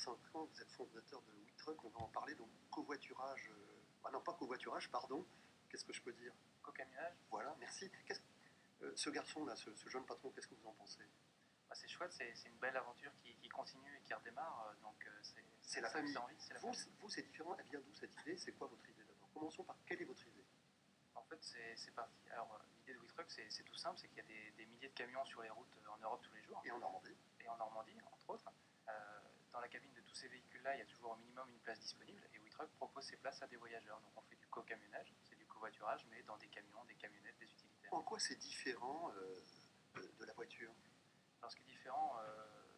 25 ans, vous êtes fondateur de WeTruck, on va en parler, donc covoiturage, non pas covoiturage, pardon, qu'est-ce que je peux dire? Co-camionnage. Voilà, merci. Ce garçon-là, ce jeune patron, qu'est-ce que vous en pensez? Bah, c'est chouette, c'est une belle aventure qui continue et qui redémarre, donc c'est la famille. Vous, c'est différent, elle vient d'où cette idée? C'est quoi votre idée d'abord? Commençons par quelle est votre idée? En fait, c'est parti. Alors, l'idée de WeTruck, c'est tout simple, c'est qu'il y a des milliers de camions sur les routes en Europe tous les jours. Et en Normandie. Et en Normandie, entre autres. Dans la cabine de tous ces véhicules-là, il y a toujours au minimum une place disponible, et WeTruck propose ces places à des voyageurs. Donc on fait du co-camionnage, c'est du covoiturage, mais dans des camions, des camionnettes, des utilitaires. En quoi c'est différent de la voiture? Alors ce qui est différent,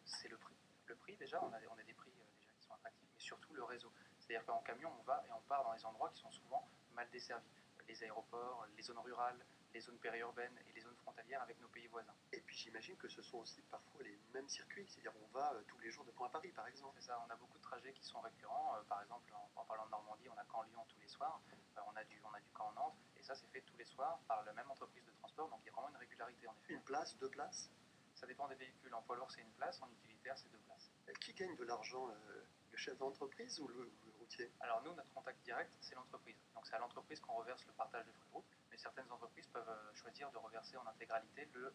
c'est le prix. Le prix déjà, on a des prix déjà qui sont attractifs, mais surtout le réseau. C'est-à-dire qu'en camion, on va et on part dans des endroits qui sont souvent mal desservis. Les aéroports, les zones rurales, les zones périurbaines et les zones frontalières avec nos pays voisins. Et puis j'imagine que ce sont aussi parfois les mêmes circuits, c'est-à-dire on va tous les jours de Caen à Paris par exemple. C'est ça, on a beaucoup de trajets qui sont récurrents. Par exemple, en parlant de Normandie, on a Caen-Lyon tous les soirs, on a du Caen-Nantes, et ça c'est fait tous les soirs par la même entreprise de transport, donc il y a vraiment une régularité en effet. Une place, deux places? Ça dépend des véhicules. En poids lourd c'est une place, en utilitaire c'est deux places. Qui gagne de l'argent, le chef d'entreprise ou le routier? Alors nous, notre contact direct, c'est l'entreprise. Donc c'est à l'entreprise qu'on reverse le partage de frais de route, mais certaines entreprises peuvent choisir de reverser en intégralité le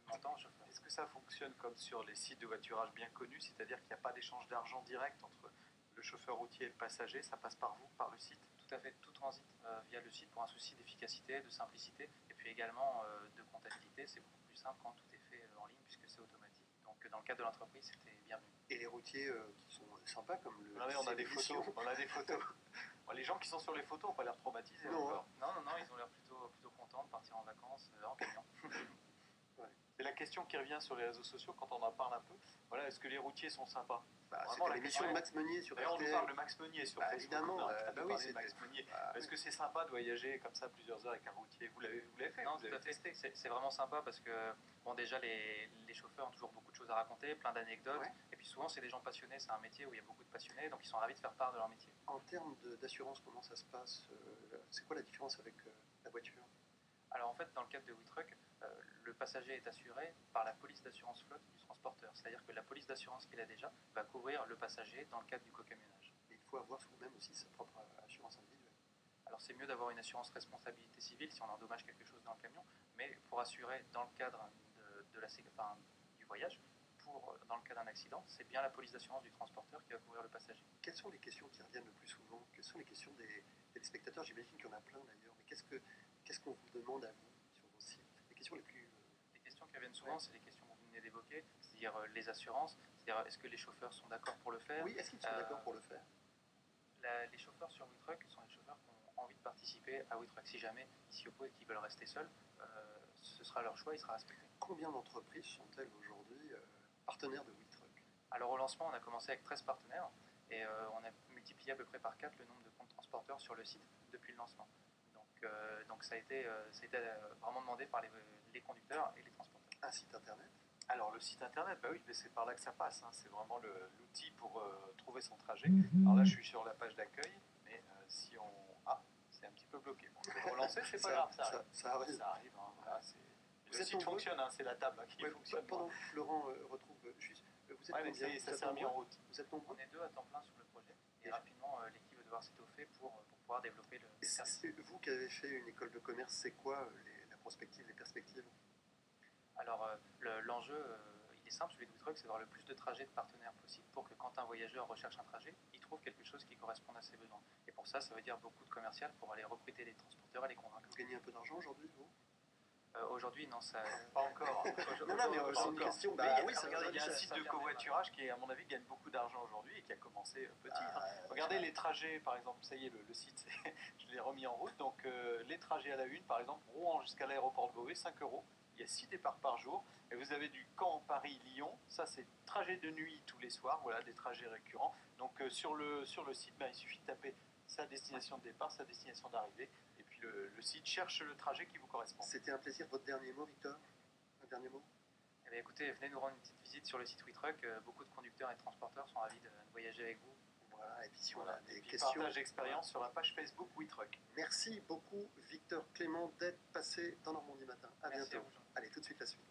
montant au chauffeur. Est-ce que ça fonctionne comme sur les sites de voiturage bien connus, c'est-à-dire qu'il n'y a pas d'échange d'argent direct entre le chauffeur routier et le passager, ça passe par vous, par le site? Tout à fait, tout transite via le site pour un souci d'efficacité, de simplicité, et puis également de comptabilité. C'est beaucoup plus simple quand tout est fait en ligne puisque c'est automatique. Donc dans le cadre de l'entreprise, c'était bienvenu. Et les routiers qui sont sympas comme le... on a des photos, on a des photos. Bon, les gens qui sont sur les photos n'ont pas l'air traumatisés encore. Non, ils ont l'air plutôt contents de partir en vacances en camion. Ouais. C'est la question qui revient sur les réseaux sociaux quand on en parle un peu. Voilà, est-ce que les routiers sont sympas? C'était l'émission de Max Meunier sur RTL. On nous parle de Max Meunier sur Facebook. Évidemment, oui, Max Meunier. Est-ce que c'est sympa de voyager comme ça plusieurs heures avec un routier? Vous l'avez fait? Non, tout à fait. C'est vraiment sympa parce que, bon, déjà, les chauffeurs ont toujours beaucoup de choses à raconter, plein d'anecdotes. Ouais. Et puis souvent, c'est des gens passionnés. C'est un métier où il y a beaucoup de passionnés, donc ils sont ravis de faire part de leur métier. En termes d'assurance, comment ça se passe? C'est quoi la différence avec la voiture? Alors en fait, dans le cadre de WeTruck, le passager est assuré par la police d'assurance flotte du transporteur. C'est-à-dire que la police d'assurance qu'il a déjà va couvrir le passager dans le cadre du co-camionnage. Et il faut avoir soi-même aussi sa propre assurance individuelle. Alors c'est mieux d'avoir une assurance responsabilité civile si on endommage quelque chose dans le camion, mais pour assurer dans le cadre du voyage, dans le cas d'un accident, c'est bien la police d'assurance du transporteur qui va couvrir le passager. Quelles sont les questions qui reviennent le plus souvent? Quelles sont les questions des téléspectateurs? J'imagine qu'il y en a plein d'ailleurs, mais qu'est-ce qu'on vous demande à vous sur vos sites? Les questions les plus... Les questions qui reviennent souvent, c'est les questions que vous venez d'évoquer, c'est-à-dire les assurances, c'est-à-dire est-ce que les chauffeurs sont d'accord pour le faire? Oui, est-ce qu'ils sont d'accord pour le faire? Les chauffeurs sur WeTruck sont les chauffeurs qui ont envie de participer à WeTruck. Si jamais ils s'y opposent et qu'ils veulent rester seuls, ce sera leur choix, il sera respecté. Combien d'entreprises sont-elles aujourd'hui partenaires de WeTruck? Alors au lancement, on a commencé avec 13 partenaires et on a multiplié à peu près par 4 le nombre de comptes transporteurs sur le site depuis le lancement. Donc ça a été vraiment demandé par les conducteurs et les transporteurs. Un site internet? Alors le site internet, bah oui, mais c'est par là que ça passe, hein. C'est vraiment l'outil pour trouver son trajet. Alors là je suis sur la page d'accueil, mais si on... Ah, c'est un petit peu bloqué. Bon, je vais relancer, c'est pas grave, ça arrive. Ça arrive, hein. Voilà, le site fonctionne, hein, c'est la table qui fonctionne. Pendant que Florent retrouve juste... Vous êtes combien? Ça s'est remis en route. Vous êtes nombreux? On est 2 à temps plein sur le projet, et rapidement l'équipe va devoir s'étoffer pour pouvoir développer le service. Vous qui avez fait une école de commerce, c'est quoi la prospective, les perspectives? Alors l'enjeu, il est simple, celui de WeTruck, c'est d'avoir le plus de trajets de partenaires possible pour que quand un voyageur recherche un trajet, il trouve quelque chose qui corresponde à ses besoins. Et pour ça veut dire beaucoup de commercial pour aller recruter les transporteurs et les convaincre. Vous gagnez un peu d'argent aujourd'hui, vous? Aujourd'hui, non, ça... Pas encore. Non, mais c'est une question. Regardez, il y a un site de covoiturage qui, à mon avis, gagne beaucoup d'argent aujourd'hui et qui a commencé petit. Regardez les trajets, par exemple, ça y est, le site, je l'ai remis en route. Donc, les trajets à la une, par exemple, Rouen jusqu'à l'aéroport de Beauvais, 5 €. Il y a 6 départs par jour. Et vous avez du Caen, Paris, Lyon. Ça, c'est trajet de nuit tous les soirs. Voilà, des trajets récurrents. Donc, sur le site, il suffit de taper sa destination de départ, sa destination d'arrivée. Et puis, le site cherche le trajet qui vous correspond. C'était un plaisir. Votre dernier mot, Victor? Un dernier mot? Eh bien, écoutez, venez nous rendre une petite visite sur le site WeTruck. Beaucoup de conducteurs et de transporteurs sont ravis de voyager avec vous. Voilà, et puis si on a des questions... Partage d'expérience sur la page Facebook WeTruck. Merci beaucoup, Victor Clément, d'être passé dans Normandie Matin. À bientôt. Merci à vous, Jean. Allez, tout de suite la suite.